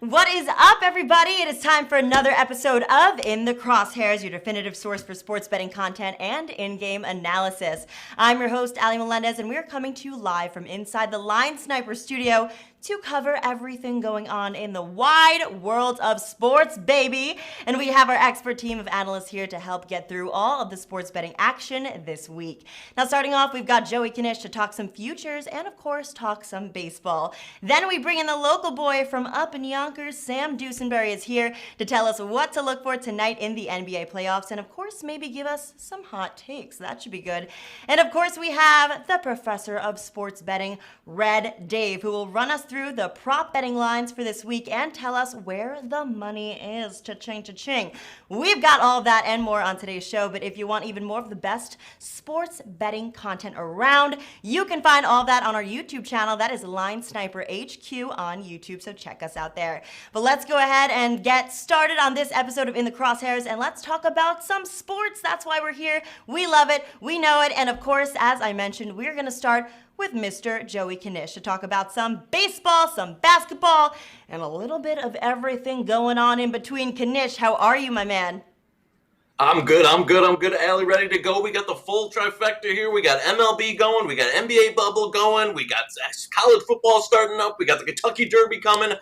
What is up, everybody? It is time for another episode of In The Crosshairs, your definitive source for sports betting content and in-game analysis. I'm your host, Ali Melendez, and we're coming to you live from inside the Line Sniper studio to cover everything going on in the wide world of sports, baby. And we have our expert team of analysts here to help get through all of the sports betting action this week. Now, starting off, we've got Joey KNISH to talk some futures and, of course, talk some baseball. Then we bring in the local boy from up in Yonkers. Sam Dusenberry is here to tell us what to look for tonight in the NBA playoffs and, of course, maybe give us some hot takes. That should be good. And, of course, we have the professor of sports betting, Red Dave, who will run us through the prop betting lines for this week and tell us where the money is. Cha-ching. We've got all of that and more on today's show, but if you want even more of the best sports betting content around, you can find all of that on our YouTube channel. That is Line Sniper HQ on YouTube, so check us out there. But let's go ahead and get started on this episode of In The Crosshairs, and let's talk about some sports. That's why we're here. We love it. We know it. And of course, as I mentioned, we're going to start with Mr. Joey KNISH to talk about some baseball, some basketball, and a little bit of everything going on in between. KNISH, how are you, my man? I'm good, Allie, ready to go. We got the full trifecta here. We got MLB going. We got NBA bubble going. We got college football starting up. We got the Kentucky Derby coming.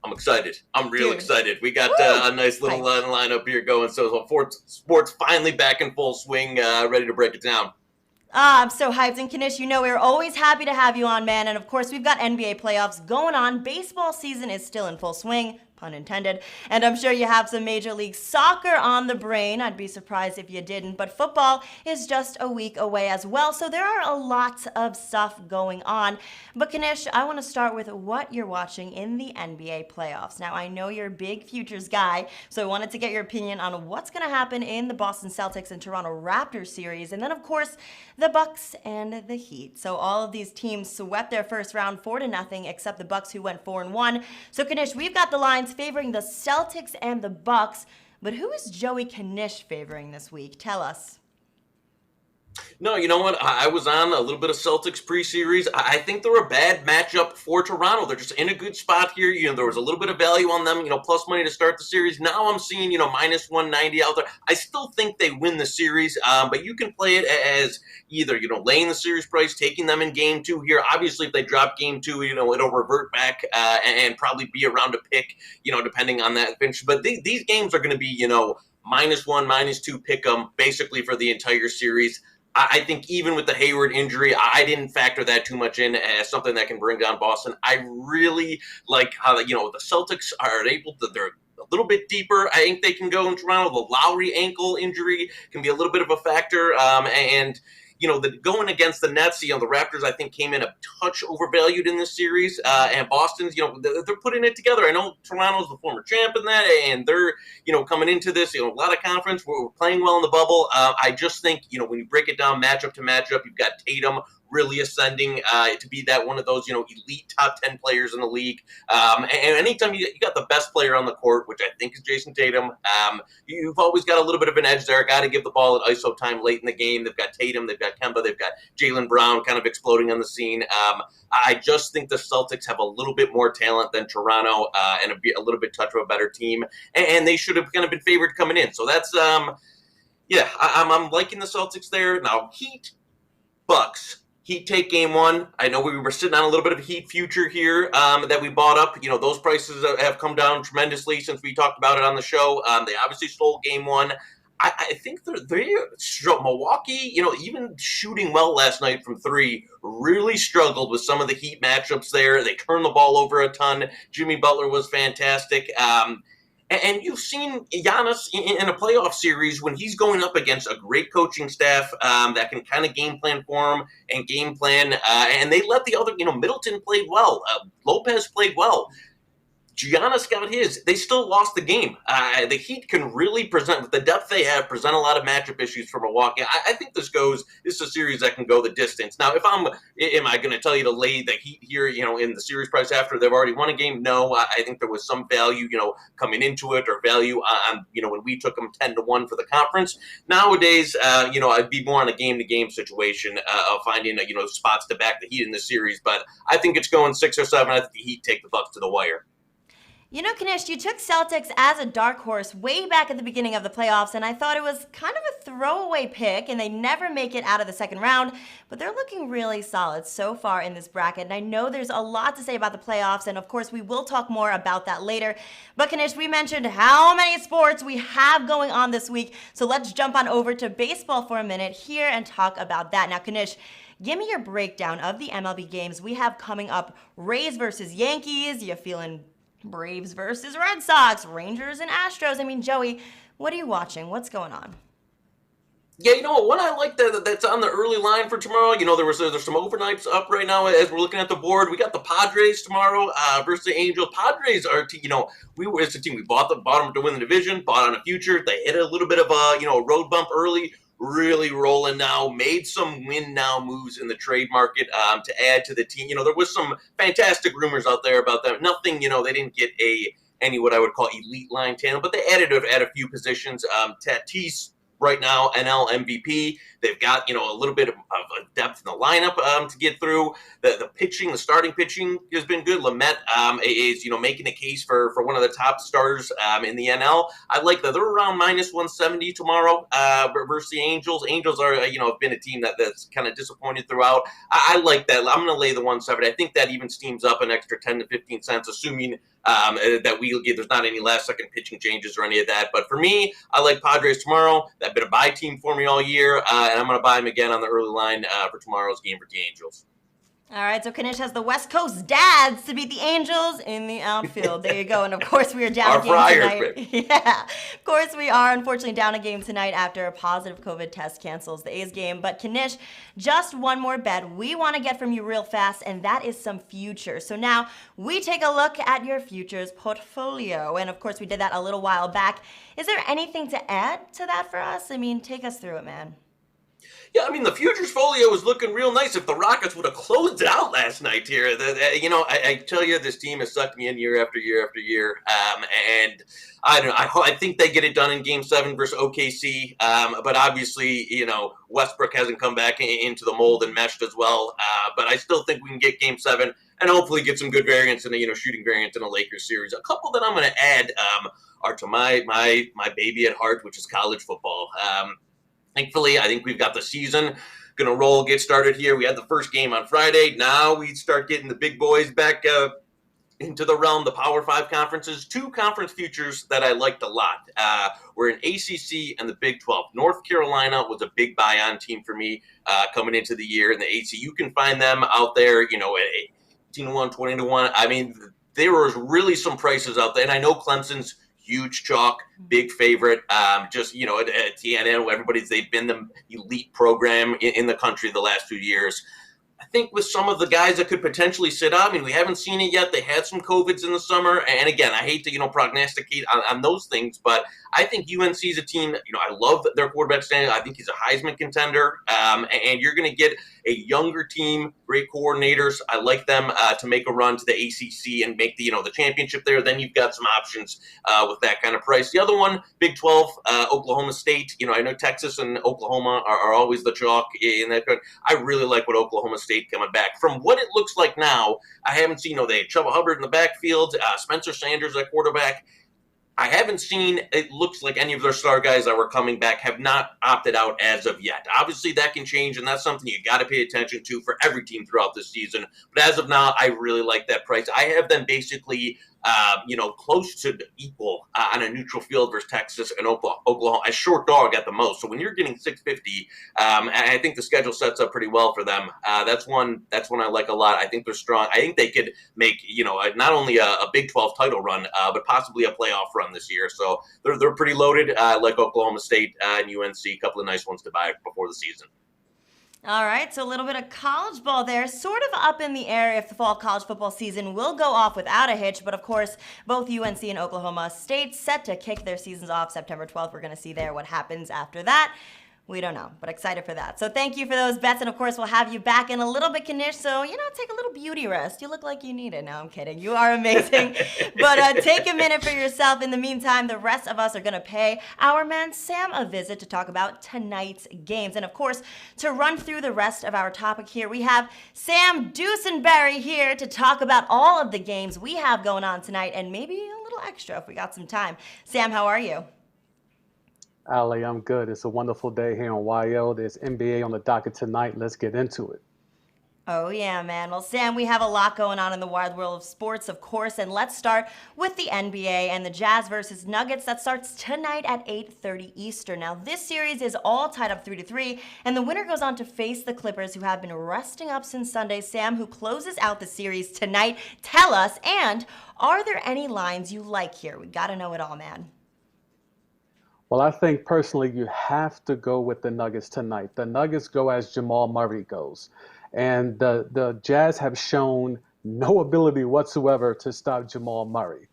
I'm excited. I'm real excited. We got a nice little lineup here going. So sports finally back in full swing, ready to break it down. I'm so hyped. And KNISH, you know we're always happy to have you on, man. And of course, we've got NBA playoffs going on. Baseball season is still in full swing, pun intended. And I'm sure you have some Major League Soccer on the brain. I'd be surprised if you didn't. But football is just a week away as well. So there are a lot of stuff going on. But KNISH, I want to start with what you're watching in the NBA playoffs. Now, I know you're a big futures guy, so I wanted to get your opinion on what's going to happen in the Boston Celtics and Toronto Raptors series. And then, of course, the Bucks and the Heat. So all of these teams swept their first round 4-0, except the Bucks, who went 4-1. So KNISH, we've got the lines favoring the Celtics and the Bucks, but who is Joey KNISH favoring this week? Tell us. No, you know what? I was on a little bit of Celtics pre-series. I think they're a bad matchup for Toronto. They're just in a good spot here. You know, there was a little bit of value on them, plus money to start the series. Now I'm seeing, minus 190 out there. I still think they win the series, but you can play it as either, laying the series price, taking them in game two here. Obviously, if they drop game two, it'll revert back and probably be around a pick, depending on that finish. But these games are going to be, minus one, minus two pick 'em basically for the entire series. I think even with the Hayward injury, I didn't factor that too much in as something that can bring down Boston. I really like how, the Celtics are able to, they're a little bit deeper. I think they can go in Toronto. The Lowry ankle injury can be a little bit of a factor. Going against the Nets, the Raptors, I think, came in a touch overvalued in this series. And Boston's, they're putting it together. I know Toronto's the former champ in that, and they're, coming into this, a lot of confidence. We're playing well in the bubble. I just think, when you break it down matchup to matchup, you've got Tatum really ascending to be that one of those, elite top 10 players in the league. And anytime you got the best player on the court, which I think is Jason Tatum, you've always got a little bit of an edge there. Got to give the ball at ISO time late in the game. They've got Tatum, they've got Kemba, they've got Jaylen Brown kind of exploding on the scene. I just think the Celtics have a little bit more talent than Toronto and a little bit touch of a better team. And they should have kind of been favored coming in. So that's, I'm liking the Celtics there. Now, Heat, Bucks. Heat take game one. I know we were sitting on a little bit of a Heat future here that we bought up. Those prices have come down tremendously since we talked about it on the show. They obviously stole game one. I think they're Milwaukee, even shooting well last night from three, really struggled with some of the Heat matchups there. They turned the ball over a ton. Jimmy Butler was fantastic. And you've seen Giannis in a playoff series when he's going up against a great coaching staff that can kind of game plan for him and game plan. And they let the other, Middleton played well. Lopez played well. Giannis got his. They still lost the game. The Heat can really present, with the depth they have, present a lot of matchup issues for Milwaukee. I think this is a series that can go the distance. Now, am I going to tell you to lay the Heat here, in the series price after they've already won a game? No, I think there was some value, coming into it, or value on, when we took them 10-1 for the conference. Nowadays, I'd be more on a game-to-game situation of finding, spots to back the Heat in this series. But I think it's going 6 or 7. I think the Heat take the Bucks to the wire. You know, Knish, you took Celtics as a dark horse way back at the beginning of the playoffs, and I thought it was kind of a throwaway pick, and they never make it out of the second round, but they're looking really solid so far in this bracket, and I know there's a lot to say about the playoffs, and of course we will talk more about that later. But Knish, we mentioned how many sports we have going on this week, so let's jump on over to baseball for a minute here and talk about that. Now, Knish, give me your breakdown of the MLB games we have coming up. Rays versus Yankees. You feeling Braves versus Red Sox, Rangers and Astros? I mean, Joey, what are you watching? What's going on? Yeah, you know what? One I like that's on the early line for tomorrow. You know, there's some overnights up right now as we're looking at the board. We got the Padres tomorrow versus the Angels. Padres are, it's a team we bought them to win the division, bought on a future. They hit a little bit of a road bump early. Really rolling now, made some win now moves in the trade market to add to the team. There was some fantastic rumors out there about them. Nothing, they didn't get any what I would call elite line talent, but they added a few positions. Tatis right now, NL MVP. They've got, a little bit of depth in the lineup to get through. The pitching, the starting pitching has been good. Lamet is, making a case for one of the top starters in the NL. I like that they're around minus 170 tomorrow versus the Angels. Angels are, have been a team that's kind of disappointed throughout. I like that. I'm going to lay the 170. I think that even steams up an extra 10 to 15 cents, assuming that we'll get, there's not any last second pitching changes or any of that. But for me, I like Padres tomorrow. That's been a buy team for me all year, and I'm going to buy them again on the early line for tomorrow's game for the Angels. All right, so Knish has the West Coast dads to beat the Angels in the outfield. There you go. And of course, we are down a game tonight. Yeah, of course we are. Unfortunately, down a game tonight after a positive COVID test cancels the A's game. But Knish, just one more bet we want to get from you real fast, and that is some futures. So now we take a look at your futures portfolio. And of course, we did that a little while back. Is there anything to add to that for us? I mean, take us through it, man. Yeah, I mean, the futures folio is looking real nice. If the Rockets would have closed it out last night here, I tell you, this team has sucked me in year after year after year. And I don't know. I think they get it done in Game 7 versus OKC. But obviously, Westbrook hasn't come back into the mold and meshed as well. But I still think we can get Game 7 and hopefully get some good variants in a shooting variant in a Lakers series. A couple that I'm going to add are to my baby at heart, which is college football. Thankfully, I think we've got the season going to get started here. We had the first game on Friday. Now we start getting the big boys back into the realm, the Power 5 conferences. Two conference futures that I liked a lot were in ACC and the Big 12. North Carolina was a big buy-on team for me coming into the year in the AC. You can find them out there, at 18-1, 20-1. I mean, there was really some prices out there. And I know Clemson's huge chalk, big favorite. At TNN, they've been the elite program in the country the last 2 years. I think with some of the guys that could potentially sit out, I mean, we haven't seen it yet. They had some COVIDs in the summer. And again, I hate to, prognosticate on those things, but I think UNC is a team, I love their quarterback standing. I think he's a Heisman contender. And you're going to get a younger team, great coordinators. I like them to make a run to the ACC and make the championship there. Then you've got some options with that kind of price. The other one, Big 12, Oklahoma State. I know Texas and Oklahoma are always the chalk in that. I really like what Oklahoma State coming back. From what it looks like now, I haven't seen, they had Chuba Hubbard in the backfield, Spencer Sanders at quarterback. I haven't seen, it looks like any of their star guys that were coming back have not opted out as of yet. Obviously, that can change, and that's something you got to pay attention to for every team throughout this season. But as of now, I really like that price. I have them basically, close to equal on a neutral field versus Texas and Oklahoma. A short dog at the most. So when you're getting 650, I think the schedule sets up pretty well for them. That's one I like a lot. I think they're strong. I think they could make, not only a Big 12 title run, but possibly a playoff run this year. So they're pretty loaded. Like Oklahoma State and UNC, a couple of nice ones to buy before the season. All right, so a little bit of college ball there, sort of up in the air if the fall college football season will go off without a hitch, but of course, both UNC and Oklahoma State set to kick their seasons off September 12th. We're going to see there what happens after that. We don't know, but excited for that. So thank you for those bets, and of course, we'll have you back in a little bit, Knish, so, take a little beauty rest. You look like you need it. No, I'm kidding. You are amazing. But take a minute for yourself. In the meantime, the rest of us are going to pay our man Sam a visit to talk about tonight's games. And of course, to run through the rest of our topic here, we have Sam Dusenberry here to talk about all of the games we have going on tonight, and maybe a little extra if we got some time. Sam, how are you? Ali, I'm good. It's a wonderful day here on YO. There's NBA on the docket tonight. Let's get into it. Oh, yeah, man. Well, Sam, we have a lot going on in the wild world of sports, of course, and let's start with the NBA and the Jazz versus Nuggets. That starts tonight at 8:30 Eastern. Now, this series is all tied up 3-3, and the winner goes on to face the Clippers, who have been resting up since Sunday. Sam, who closes out the series tonight, tell us, and are there any lines you like here? We got to know it all, man. Well, I think personally you have to go with the Nuggets tonight. The Nuggets go as Jamal Murray goes. And the Jazz have shown no ability whatsoever to stop Jamal Murray.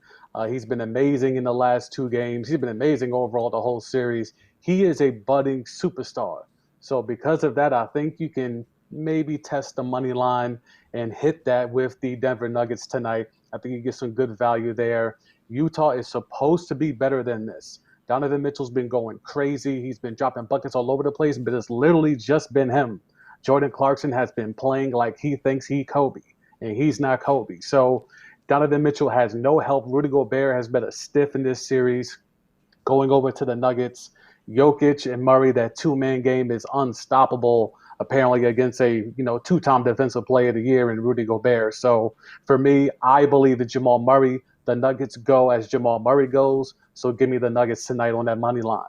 He's been amazing in the last two games. He's been amazing overall the whole series. He is a budding superstar. So because of that, I think you can maybe test the money line and hit that with the Denver Nuggets tonight. I think you get some good value there. Utah is supposed to be better than this. Donovan Mitchell's been going crazy. He's been dropping buckets all over the place, but it's literally just been him. Jordan Clarkson has been playing like he thinks he's Kobe, and he's not Kobe. So Donovan Mitchell has no help. Rudy Gobert has been a stiff in this series. Going over to the Nuggets, Jokic and Murray, that two-man game is unstoppable, apparently against a two-time defensive player of the year in Rudy Gobert. So for me, I believe that Jamal Murray, the Nuggets go as Jamal Murray goes. So give me the Nuggets tonight on that money line.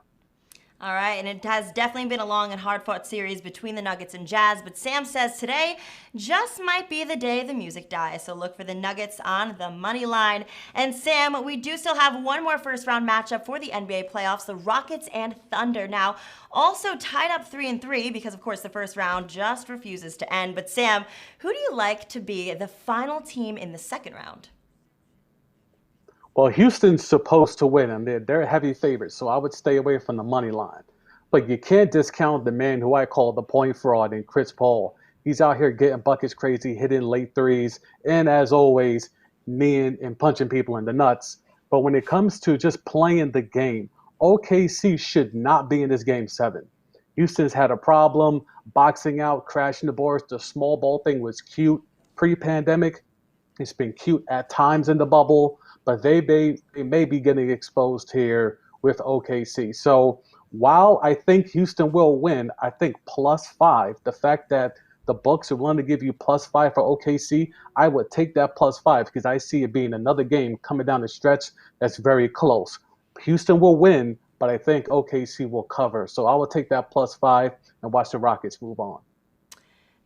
All right, and it has definitely been a long and hard-fought series between the Nuggets and Jazz, but Sam says today just might be the day the music dies, so look for the Nuggets on the money line. And Sam, we do still have one more first-round matchup for the NBA playoffs, the Rockets and Thunder. Now, also tied up 3-3 because, of course, the first round just refuses to end. But Sam, who do you like to be the final team in the second round? Well, Houston's supposed to win, and they're heavy favorites, so I would stay away from the money line. But you can't discount the man who I call the point fraud in Chris Paul. He's out here getting buckets crazy, hitting late threes, and as always, kneeing and punching people in the nuts. But when it comes to just playing the game, OKC should not be in this game 7. Houston's had a problem boxing out, crashing the boards. The small ball thing was cute pre-pandemic. It's been cute at times in the bubble, but they may be getting exposed here with OKC. So while I think Houston will win, I think +5, the fact that the books are willing to give you +5 for OKC, I would take that +5 because I see it being another game coming down the stretch that's very close. Houston will win, but I think OKC will cover. So I will take that +5 and watch the Rockets move on.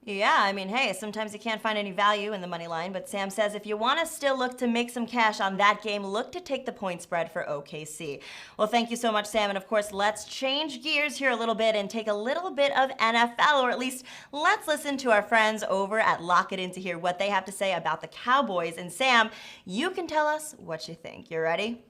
Yeah, I mean, hey, sometimes you can't find any value in the money line, but Sam says if you want to still look to make some cash on that game, look to take the point spread for OKC. Well, thank you so much, Sam, and of course, let's change gears here a little bit and take a little bit of NFL, or at least let's listen to our friends over at Lock It In to hear what they have to say about the Cowboys. And Sam, you can tell us what you think. You ready?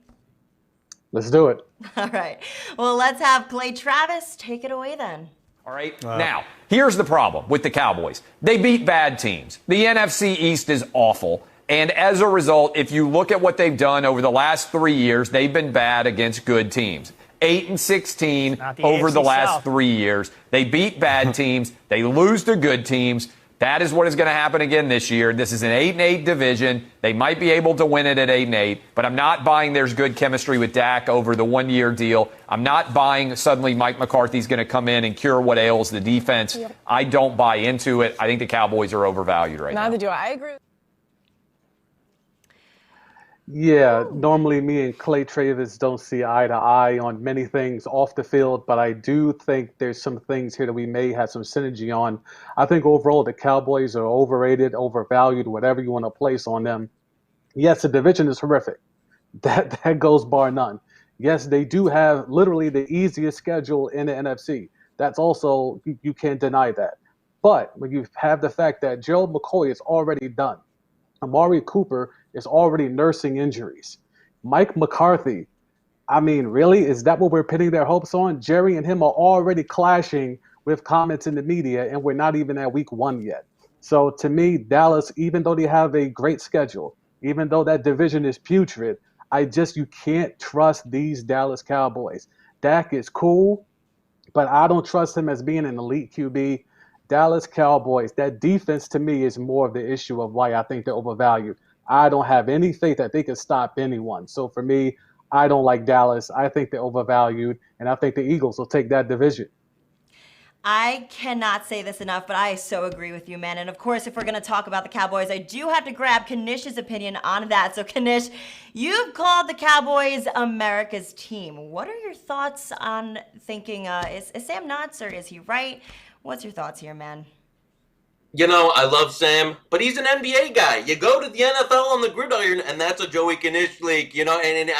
Let's do it. All right. Well, let's have Clay Travis take it away then. All right. Now, here's the problem with the Cowboys. They beat bad teams. The NFC East is awful. And as a result, if you look at what they've done over the last 3 years, they've been bad against good teams. 8-16 over the last 3 years. They beat bad teams. They lose to good teams. That is what is going to happen again this year. This is an 8-8 division. They might be able to win it at 8-8, but I'm not buying there's good chemistry with Dak over the one-year deal. I'm not buying suddenly Mike McCarthy's going to come in and cure what ails the defense. Yep. I don't buy into it. I think the Cowboys are overvalued right now. Neither do I. I agree. Yeah, normally me and Clay Travis don't see eye to eye on many things off the field, but I do think there's some things here that we may have some synergy on. I think overall the Cowboys are overrated, overvalued, whatever you want to place on them. Yes, the division is horrific. That goes bar none. Yes, they do have literally the easiest schedule in the NFC. That's also, you can't deny that. But when you have the fact that Gerald McCoy is already done, Amari Cooper is already nursing injuries. Mike McCarthy, I mean, really? Is that what we're pinning their hopes on? Jerry and him are already clashing with comments in the media, and we're not even at week 1 yet. So to me, Dallas, even though they have a great schedule, even though that division is putrid, you can't trust these Dallas Cowboys. Dak is cool, but I don't trust him as being an elite QB. Dallas Cowboys, that defense to me is more of the issue of why I think they're overvalued. I don't have any faith that they can stop anyone. So for me, I don't like Dallas. I think they're overvalued, and I think the Eagles will take that division. I cannot say this enough, but I so agree with you, man. And of course, if we're going to talk about the Cowboys, I do have to grab KNISH'S opinion on that. So KNISH, you've called the Cowboys America's team. What are your thoughts on thinking, is Sam nuts or is he right? What's your thoughts here, man? You know, I love Sam, but he's an NBA guy. You go to the NFL on the gridiron, and that's a Joey Knish league, you know, and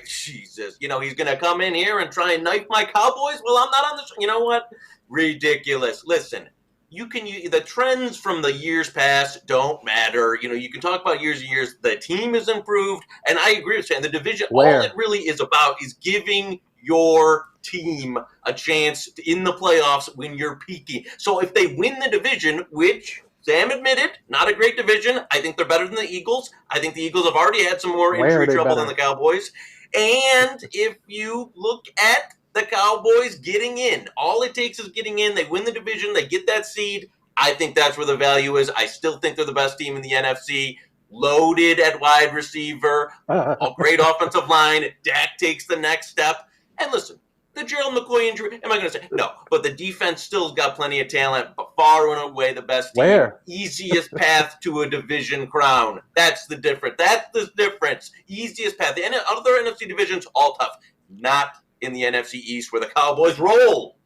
Jesus, you know, he's going to come in here and try and knife my Cowboys? Well, I'm not on this. You know what? Ridiculous. Listen, the trends from the years past don't matter. You know, you can talk about years and years. The team is improved, and I agree with Sam. The division, all it really is about is giving your team a chance in the playoffs when you're peaking. So if they win the division, which Sam admitted, not a great division, I think they're better than the Eagles. I think the Eagles have already had some more injury trouble than the Cowboys. And if you look at the Cowboys getting in, all it takes is getting in. They win the division. They get that seed. I think that's where the value is. I still think they're the best team in the NFC. Loaded at wide receiver, a great offensive line. Dak takes the next step. And listen, the Gerald McCoy injury, am I going to say? No, but the defense still's got plenty of talent, but far and away the best team. Where? Easiest path to a division crown. That's the difference. That's the difference. Easiest path. The other NFC divisions, all tough. Not in the NFC East where the Cowboys roll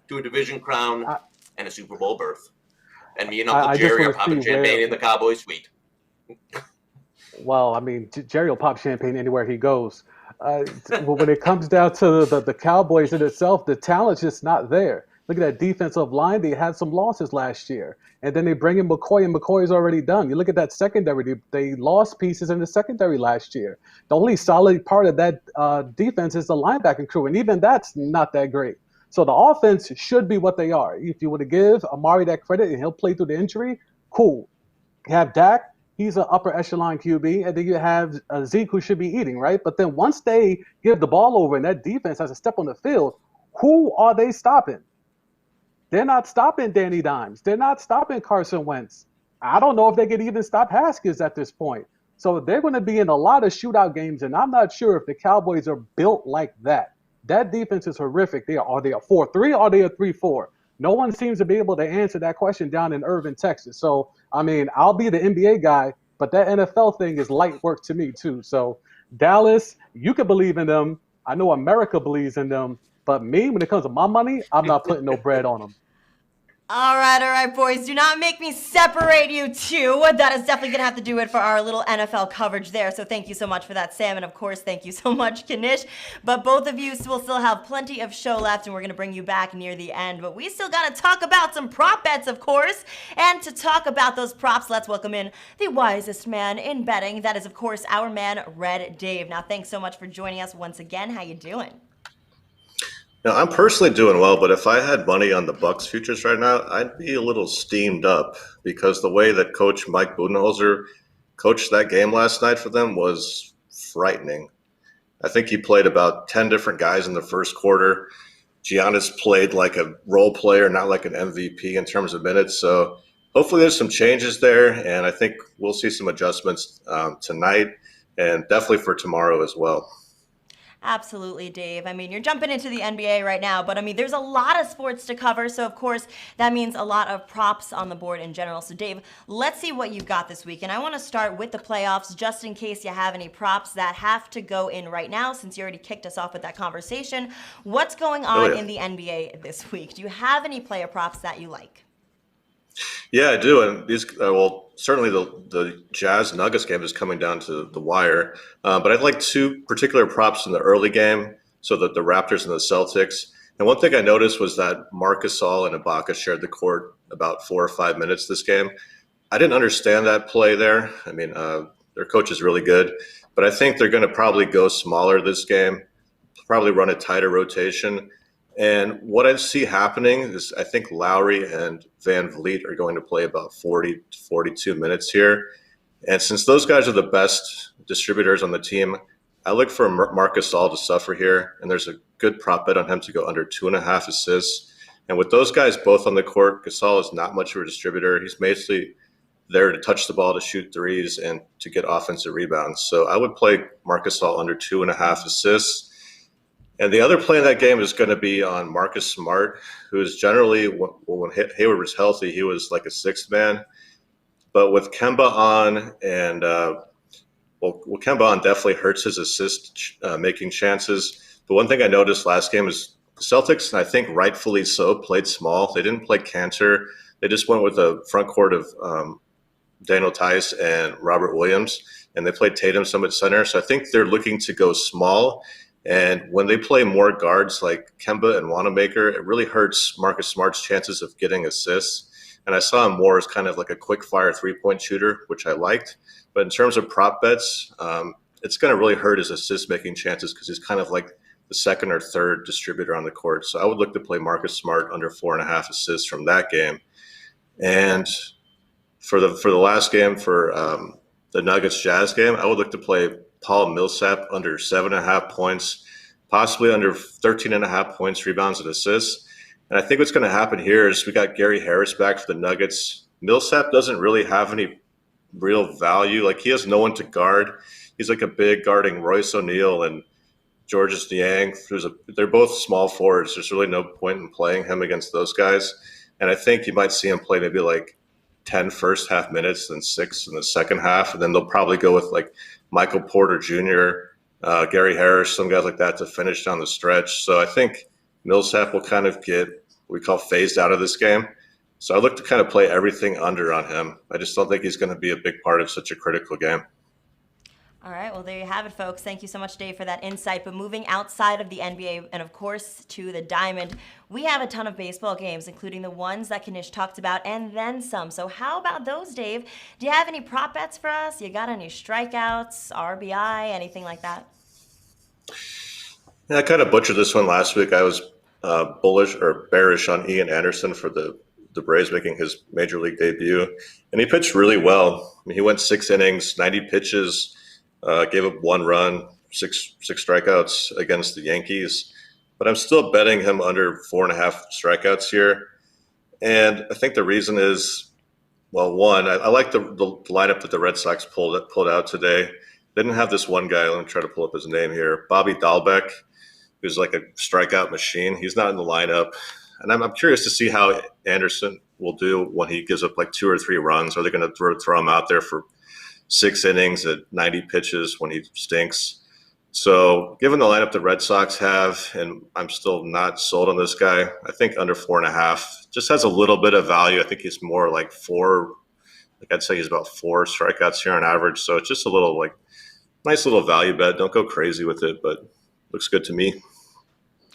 to a division crown and a Super Bowl berth. And me and Uncle Jerry are popping champagne in the Cowboys suite. Well, I mean, Jerry will pop champagne anywhere he goes. When it comes down to the Cowboys in itself, the talent's just not there. Look at that defensive line. They had some losses last year. And then they bring in McCoy, and McCoy's already done. You look at that secondary. They lost pieces in the secondary last year. The only solid part of that defense is the linebacking crew, and even that's not that great. So the offense should be what they are. If you were to give Amari that credit and he'll play through the injury, cool. You have Dak. He's an upper echelon QB, and then you have Zeke who should be eating, right? But then once they give the ball over and that defense has to step on the field, who are they stopping? They're not stopping Danny Dimes. They're not stopping Carson Wentz. I don't know if they could even stop Haskins at this point. So they're going to be in a lot of shootout games, and I'm not sure if the Cowboys are built like that. That defense is horrific. Are they a 4-3 or are they a 3-4? No one seems to be able to answer that question down in Irving, Texas. So, I mean, I'll be the NBA guy, but that NFL thing is light work to me too. So Dallas, you can believe in them. I know America believes in them. But me, when it comes to my money, I'm not putting no bread on them. All right, boys. Do not make me separate you two. That is definitely going to have to do it for our little NFL coverage there. So thank you so much for that, Sam. And of course, thank you so much, Knish. But both of you will still have plenty of show left, and we're going to bring you back near the end. But we still got to talk about some prop bets, of course. And to talk about those props, let's welcome in the wisest man in betting. That is, of course, our man, Red Dave. Now, thanks so much for joining us once again. How you doing? Now, I'm personally doing well, but if I had money on the Bucks futures right now, I'd be a little steamed up because the way that Coach Mike Budenholzer coached that game last night for them was frightening. I think he played about 10 different guys in the first quarter. Giannis played like a role player, not like an MVP in terms of minutes. So hopefully there's some changes there, and I think we'll see some adjustments tonight and definitely for tomorrow as well. Absolutely, Dave. I mean, you're jumping into the NBA right now, but I mean, there's a lot of sports to cover. So, of course, that means a lot of props on the board in general. So, Dave, let's see what you've got this week. And I want to start with the playoffs, just in case you have any props that have to go in right now, since you already kicked us off with that conversation. What's going on in the NBA this week? Do you have any player props that you like? Yeah, I do. And these, certainly the Jazz Nuggets game is coming down to the wire. But I'd like two particular props in the early game, so that the Raptors and the Celtics. And one thing I noticed was that Marc Gasol and Ibaka shared the court about 4 or 5 minutes this game. I didn't understand that play there. I mean, their coach is really good, but I think they're going to probably go smaller this game, probably run a tighter rotation. And what I see happening is I think Lowry and Van Vliet are going to play about 40 to 42 minutes here. And since those guys are the best distributors on the team, I look for Marc Gasol to suffer here. And there's a good prop bet on him to go under 2.5 assists. And with those guys both on the court, Gasol is not much of a distributor. He's there to touch the ball, to shoot threes, and to get offensive rebounds. So I would play Marc Gasol under 2.5 assists. And the other play in that game is going to be on Marcus Smart, who is generally, when Hayward was healthy, he was like a sixth man. But with Kemba on, and Kemba on definitely hurts his assist making chances. But one thing I noticed last game is the Celtics, and I think rightfully so, played small. They didn't play Cantor. They just went with a front court of Daniel Tice and Robert Williams, and they played Tatum some at center. So I think they're looking to go small. And when they play more guards like Kemba and Wanamaker, it really hurts Marcus Smart's chances of getting assists. And I saw him more as kind of like a quick-fire three-point shooter, which I liked. But in terms of prop bets, it's going to really hurt his assist-making chances because he's kind of like the second or third distributor on the court. So I would look to play Marcus Smart under 4.5 assists from that game. And for the last game, for the Nuggets-Jazz game, I would look to play Paul Millsap under 7.5 points, possibly under 13.5 points, rebounds, and assists. And I think what's going to happen here is we got Gary Harris back for the Nuggets. Millsap doesn't really have any real value. Like, he has no one to guard. He's like a big guarding Royce O'Neal and Georges Niang. They're both small forwards. There's really no point in playing him against those guys. And I think you might see him play maybe like 10 first half minutes, then 6 in the second half. And then they'll probably go with like Michael Porter Jr., Gary Harris, some guys like that to finish down the stretch. So I think Millsap will kind of get what we call phased out of this game. So I look to kind of play everything under on him. I just don't think he's going to be a big part of such a critical game. All right, well, there you have it, folks. Thank you so much, Dave, for that insight. But moving outside of the NBA and, of course, to the Diamond, we have a ton of baseball games, including the ones that KNISH talked about and then some. So how about those, Dave? Do you have any prop bets for us? You got any strikeouts, RBI, anything like that? Yeah, I kind of butchered this one last week. I was bullish or bearish on Ian Anderson for the Braves making his major league debut. And he pitched really well. I mean, he went 6 innings, 90 pitches, gave up 1 run, six strikeouts against the Yankees. But I'm still betting him under 4.5 strikeouts here. And I think the reason is, well, one, I like the lineup that the Red Sox pulled out today. They didn't have this one guy. Let me try to pull up his name here. Bobby Dahlbeck, who's like a strikeout machine. He's not in the lineup. And I'm curious to see how Anderson will do when he gives up like 2 or 3 runs. Are they going to throw him out there for 6 innings at 90 pitches when he stinks? So given the lineup the Red Sox have, and I'm still not sold on this guy, I think under 4.5 just has a little bit of value. I think he's more like 4. Like, I'd say he's about 4 strikeouts here on average. So it's just a little like nice little value bet. Don't go crazy with it, but looks good to me.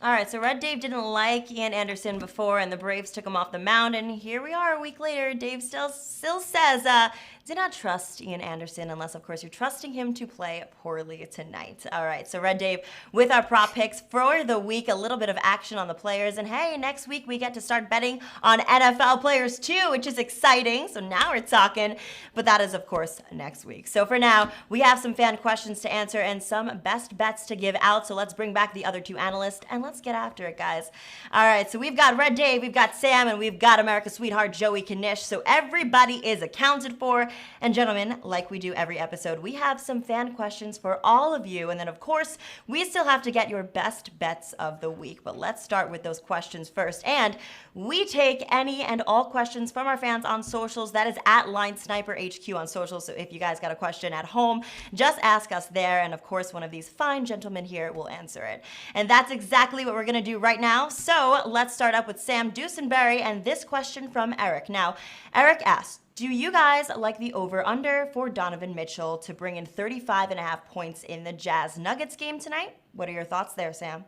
All right, so Red Dave didn't like Ian Anderson before, and the Braves took him off the mound, and here we are a week later. Dave still says, do not trust Ian Anderson unless, of course, you're trusting him to play poorly tonight. All right, so Red Dave, with our prop picks for the week, a little bit of action on the players, and hey, next week we get to start betting on NFL players too, which is exciting. So now we're talking, but that is, of course, next week. So for now, we have some fan questions to answer and some best bets to give out, so let's bring back the other 2 analysts, and let's get after it, guys. All right, so we've got Red Dave, we've got Sam, and we've got America's sweetheart, Joey KNISH. So everybody is accounted for. And gentlemen, like we do every episode, we have some fan questions for all of you. And then, of course, we still have to get your best bets of the week. But let's start with those questions first. And we take any and all questions from our fans on socials. That is at LineSniperHQ on socials. So if you guys got a question at home, just ask us there. And of course, one of these fine gentlemen here will answer it. And that's exactly what we're going to do right now. So let's start up with Sam Dusenberry and this question from Eric. Now, Eric asks, do you guys like the over-under for Donovan Mitchell to bring in 35.5 points in the Jazz-Nuggets game tonight? What are your thoughts there, Sam?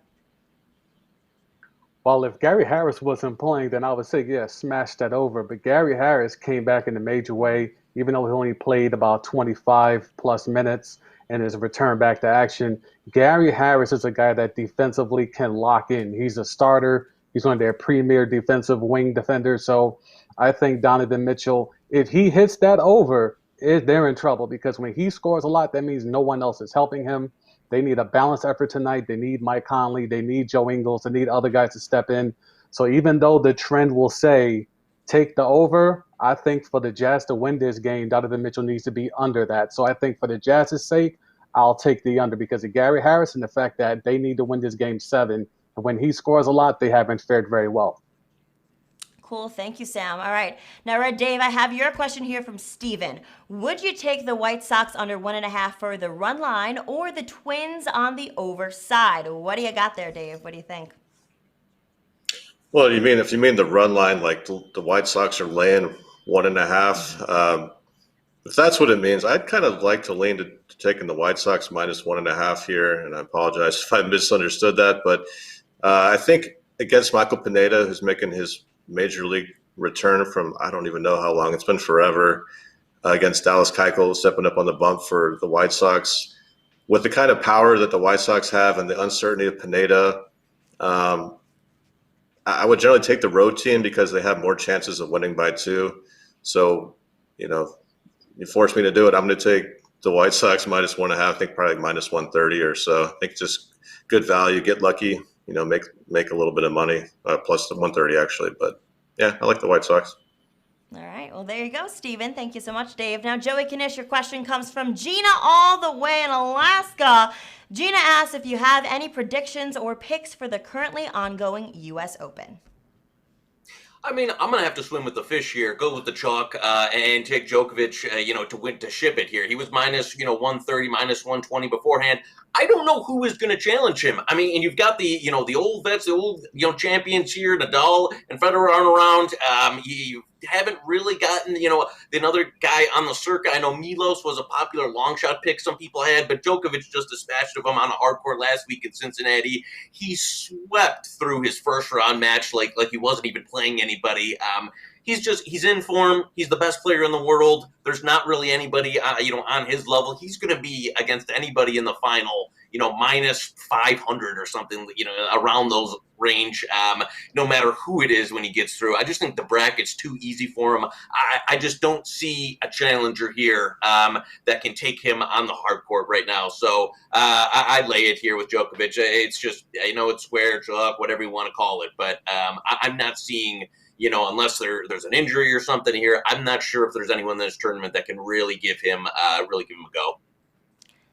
Well, if Gary Harris wasn't playing, then I would say, yeah, smash that over. But Gary Harris came back in a major way, even though he only played about 25-plus minutes in his return back to action. Gary Harris is a guy that defensively can lock in. He's a starter. He's one of their premier defensive wing defenders. So I think Donovan Mitchell, if he hits that over, they're in trouble because when he scores a lot, that means no one else is helping him. They need a balanced effort tonight. They need Mike Conley. They need Joe Ingles. They need other guys to step in. So even though the trend will say take the over, I think for the Jazz to win this game, Donovan Mitchell needs to be under that. So I think for the Jazz's sake, I'll take the under because of Gary Harris and the fact that they need to win this game 7. And when he scores a lot, they haven't fared very well. Cool. Thank you, Sam. All right. Now, Red Dave, I have your question here from Steven. Would you take the White Sox under 1.5 for the run line or the Twins on the over side? What do you got there, Dave? What do you think? Well, if you mean the run line, like the White Sox are laying 1.5, if that's what it means, I'd kind of like to lean to taking the White Sox minus 1.5 here. And I apologize if I misunderstood that. But I think against Michael Pineda, who's making his major league return from I don't even know how long, it's been forever, against Dallas Keuchel stepping up on the bump for the White Sox. With the kind of power that the White Sox have and the uncertainty of Pineda, I would generally take the road team because they have more chances of winning by 2. So, you force me to do it, I'm going to take the White Sox minus 1.5. I think probably minus 130 or so. I think just good value, get lucky, make a little bit of money, plus the 130 actually. But yeah, I like the White Sox. All right. Well, there you go, Steven. Thank you so much, Dave. Now, Joey Knish, your question comes from Gina all the way in Alaska. Gina asks if you have any predictions or picks for the currently ongoing U.S. Open. I mean, I'm gonna have to swim with the fish here. Go with the chalk and take Djokovic, to win, to ship it here. He was minus 130, minus 120 beforehand. I don't know who is going to challenge him. I mean, and you've got the old vets, the old champions here, Nadal and Federer around. You haven't really gotten another guy on the circuit. I know Milos was a popular long shot pick some people had, but Djokovic just dispatched of him on a hard court last week in Cincinnati. He swept through his first round match like he wasn't even playing anybody. He's in form. He's the best player in the world. There's not really anybody, on his level. He's going to be against anybody in the final, minus 500 or something, around those range, no matter who it is when he gets through. I just think the bracket's too easy for him. I just don't see a challenger here that can take him on the hard court right now. So I'd lay it here with Djokovic. It's just, it's square, chalk, whatever you want to call it. But I'm not seeing, unless there's an injury or something here, I'm not sure if there's anyone in this tournament that can really give him a go.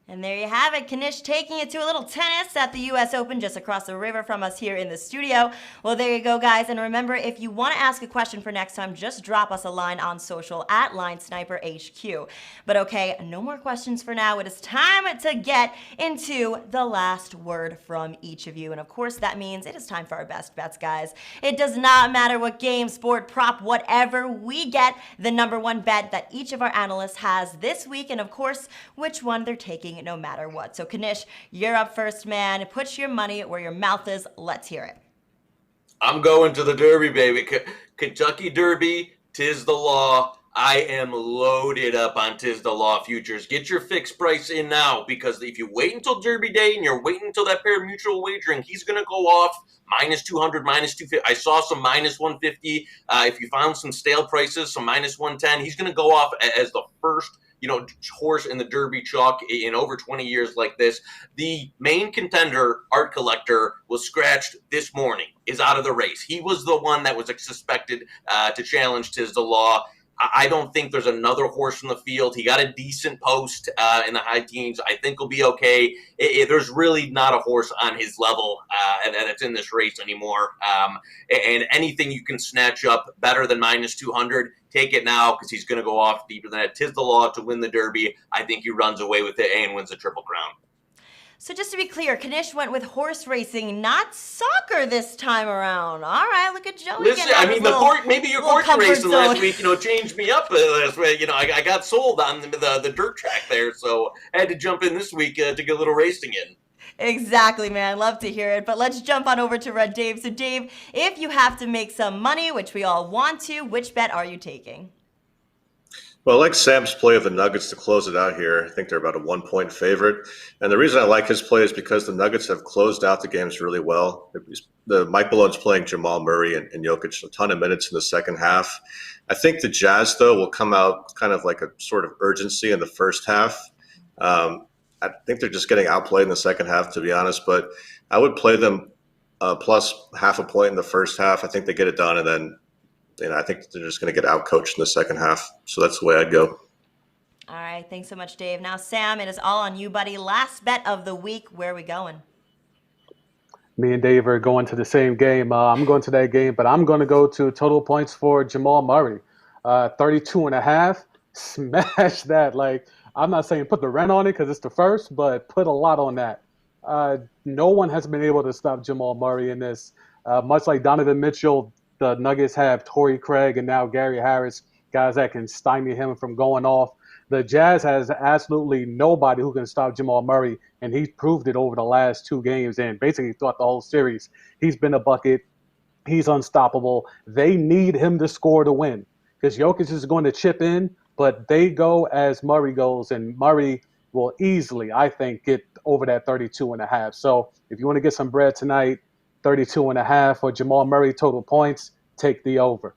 And there you have it. Knish taking it to a little tennis at the U.S. Open just across the river from us here in the studio. Well, there you go, guys. And remember, if you want to ask a question for next time, just drop us a line on social at LineSniperHQ. But okay, no more questions for now. It is time to get into the last word from each of you. And of course, that means it is time for our best bets, guys. It does not matter what game, sport, prop, whatever, we get the #1 bet that each of our analysts has this week. And of course, which one they're taking no matter what. So Knish, you're up first, man. Put your money where your mouth is. Let's hear it. I'm going to the Derby, baby. Kentucky Derby, 'tis the law. I am loaded up on 'tis the law futures. Get your fixed price in now, because if you wait until Derby Day and you're waiting until that pair of mutual wagering, he's going to go off minus 200, minus 250. I saw some minus 150. If you found some stale prices, some minus 110, he's going to go off as the first horse in the Derby chalk in over 20 years like this. The main contender, Art Collector, was scratched this morning, is out of the race. He was the one that was suspected to challenge 'tis the law. I don't think there's another horse in the field. He got a decent post in the high teens. I think he'll be okay. There's really not a horse on his level that's in this race anymore. And anything you can snatch up better than minus 200, take it now, because he's going to go off deeper than that. 'Tis the law to win the Derby. I think he runs away with it and wins the Triple Crown. So just to be clear, Knish went with horse racing, not soccer this time around. All right, look at Joey. Listen, I mean, maybe your horse racing last week, changed me up last week. I got sold on the dirt track there, so I had to jump in this week to get a little racing in. Exactly, man. Love to hear it. But let's jump on over to Red Dave. So Dave, if you have to make some money, which we all want to, which bet are you taking? Well, I like Sam's play of the Nuggets to close it out here. I think they're about a 1-point favorite. And the reason I like his play is because the Nuggets have closed out the games really well. Mike Malone's playing Jamal Murray and Jokic a ton of minutes in the second half. I think the Jazz, though, will come out kind of like a sort of urgency in the first half. I think they're just getting outplayed in the second half, to be honest. But I would play them plus half a point in the first half. I think they get it done, and then I think they're just going to get outcoached in the second half. So that's the way I'd go. All right, thanks so much, Dave. Now, Sam, it is all on you, buddy. Last bet of the week. Where are we going? Me and Dave are going to the same game. I'm going to that game, but I'm going to go to total points for Jamal Murray. 32.5. Smash that. Like, I'm not saying put the rent on it because it's the first, but put a lot on that. No one has been able to stop Jamal Murray in this. Much like Donovan Mitchell, the Nuggets have Torrey Craig and now Gary Harris, guys that can stymie him from going off. The Jazz has absolutely nobody who can stop Jamal Murray, and he's proved it over the last 2 games and basically throughout the whole series. He's been a bucket. He's unstoppable. They need him to score to win because Jokic is going to chip in, but they go as Murray goes, and Murray will easily, I think, get over that 32.5. So if you want to get some bread tonight, 32.5 for Jamal Murray total points, take the over.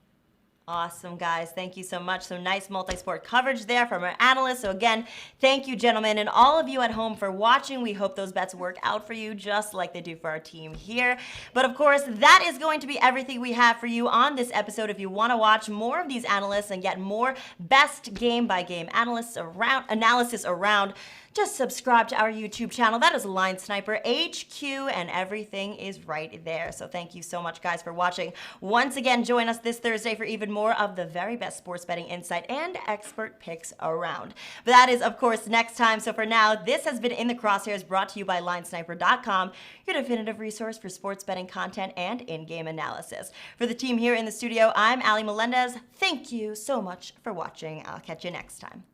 Awesome, guys. Thank you so much. So nice multi-sport coverage there from our analysts. So again, thank you, gentlemen, and all of you at home for watching. We hope those bets work out for you just like they do for our team here. But of course, that is going to be everything we have for you on this episode. If you want to watch more of these analysts and get more best game-by-game analysis around, just subscribe to our YouTube channel. That is Line Sniper HQ, and everything is right there. So thank you so much, guys, for watching. Once again, join us this Thursday for even more of the very best sports betting insight and expert picks around. But that is, of course, next time. So for now, this has been In The Crosshairs, brought to you by LineSniper.com, your definitive resource for sports betting content and in-game analysis. For the team here in the studio, I'm Ali Melendez. Thank you so much for watching. I'll catch you next time.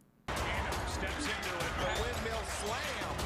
Steps into it, the windmill slam.